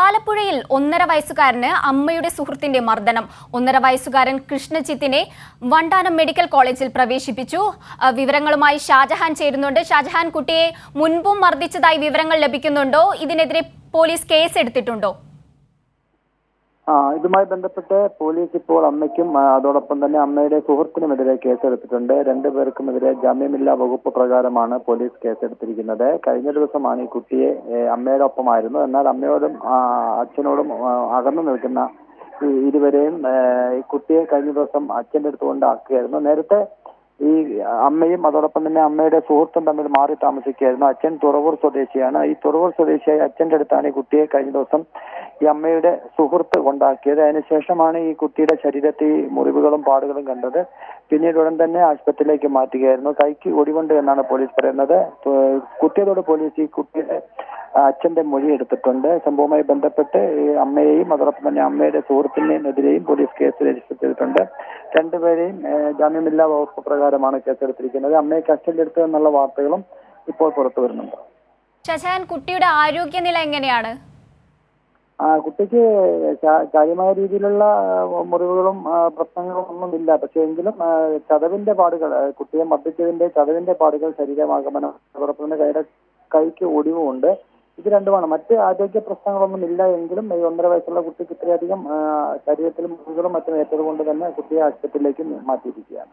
ആലപ്പുഴയിൽ 1.5 വയസ്സുകാരന് അമ്മയുടെ സുഹൃത്തിന്റെ മർദ്ദനം. 1.5 വയസ്സുകാരൻ കൃഷ്ണജിത്തിനെ വണ്ടാനം മെഡിക്കൽ കോളേജിൽ പ്രവേശിപ്പിച്ചു. വിവരങ്ങളുമായി ഷാജഹാൻ ചേരുന്നുണ്ട്. ഷാജഹാൻ, കുട്ടിയെ മുൻപും മർദ്ദിച്ചതായി വിവരങ്ങൾ ലഭിക്കുന്നുണ്ടോ? ഇതിനെതിരെ പോലീസ് കേസ് എടുത്തിട്ടുണ്ടോ? ഇതുമായി ബന്ധപ്പെട്ട് പോലീസ് ഇപ്പോൾ അമ്മയ്ക്കും അതോടൊപ്പം തന്നെ അമ്മയുടെ സുഹൃത്തിനുമെതിരെ കേസെടുത്തിട്ടുണ്ട്. രണ്ടുപേർക്കുമെതിരെ ജാമ്യമില്ലാ വകുപ്പ് പ്രകാരമാണ് പോലീസ് കേസെടുത്തിരിക്കുന്നത്. കഴിഞ്ഞ ദിവസമാണ് ഈ കുട്ടിയെ അമ്മയുടെ ഒപ്പമായിരുന്നു. എന്നാൽ അമ്മയോടും അച്ഛനോടും അകന്നു നിൽക്കുന്ന ഇരുവരെയും ഈ കുട്ടിയെ കഴിഞ്ഞ ദിവസം അച്ഛൻ്റെ അടുത്ത് കൊണ്ടാക്കുകയായിരുന്നു. നേരത്തെ ഈ അമ്മയും അതോടൊപ്പം തന്നെ അമ്മയുടെ സുഹൃത്തും തമ്മിൽ മാറി താമസിക്കുകയായിരുന്നു. അച്ഛൻ തുറവൂർ സ്വദേശിയാണ്. ഈ തുറവൂർ സ്വദേശിയായ അച്ഛൻ്റെ അടുത്താണ് ഈ കുട്ടിയെ കഴിഞ്ഞ ദിവസം ഈ അമ്മയുടെ സുഹൃത്ത് കൊണ്ടാക്കിയത്. അതിനുശേഷമാണ് ഈ കുട്ടിയുടെ ശരീരത്തിൽ മുറിവുകളും പാടുകളും കണ്ടത്. പിന്നീട് ഉടൻ തന്നെ ആശുപത്രിയിലേക്ക് മാറ്റുകയായിരുന്നു. കൈക്ക് ഒടിവുണ്ട് എന്നാണ് പോലീസ് പറയുന്നത്. കുട്ടിയോട് പോലീസ് ഈ കുട്ടിയുടെ അച്ഛന്റെ മൊഴി എടുത്തിട്ടുണ്ട്. സംഭവവുമായി ബന്ധപ്പെട്ട് അമ്മയെയും അതോടൊപ്പം തന്നെ അമ്മയുടെ സുഹൃത്തിനെതിരെയും പോലീസ് കേസ് രജിസ്റ്റർ ചെയ്തിട്ടുണ്ട്. രണ്ടുപേരെയും ജാമ്യമില്ലാ വകുപ്പ് പ്രകാരമാണ് കേസെടുത്തിരിക്കുന്നത്. അമ്മയെ കസ്റ്റഡിയിലെടുത്തു എന്നുള്ള വാർത്തകളും ഇപ്പോൾ പുറത്തു വരുന്നുണ്ട്. ഷാജഹാൻ, കുട്ടിയുടെ ആരോഗ്യനില എങ്ങനെയാണ്? കുട്ടിക്ക് കാര്യമായ രീതിയിലുള്ള മുറിവുകളും പ്രശ്നങ്ങളും ഒന്നുമില്ല. പക്ഷേ എങ്കിലും ചതവിന്റെ പാടുകൾ, കുട്ടിയെ മർദ്ദിച്ചതിന്റെ ചതവിന്റെ പാടുകൾ ശരീരമാഗമനം, അതോടൊപ്പം തന്നെ കൈക്ക് ഒടിവുമുണ്ട്. ഇത് രണ്ടുമാണ്. മറ്റ് ആരോഗ്യ പ്രശ്നങ്ങളൊന്നും ഇല്ല എങ്കിലും ഈ 1.5 വയസ്സുള്ള കുട്ടിക്ക് ഇത്രയധികം ശരീരത്തിൽ മുറിവുകളും മറ്റും ഏറ്റതുകൊണ്ട് തന്നെ കുട്ടിയെ ആശുപത്രിയിലേക്ക് മാറ്റിയിരിക്കുകയാണ്.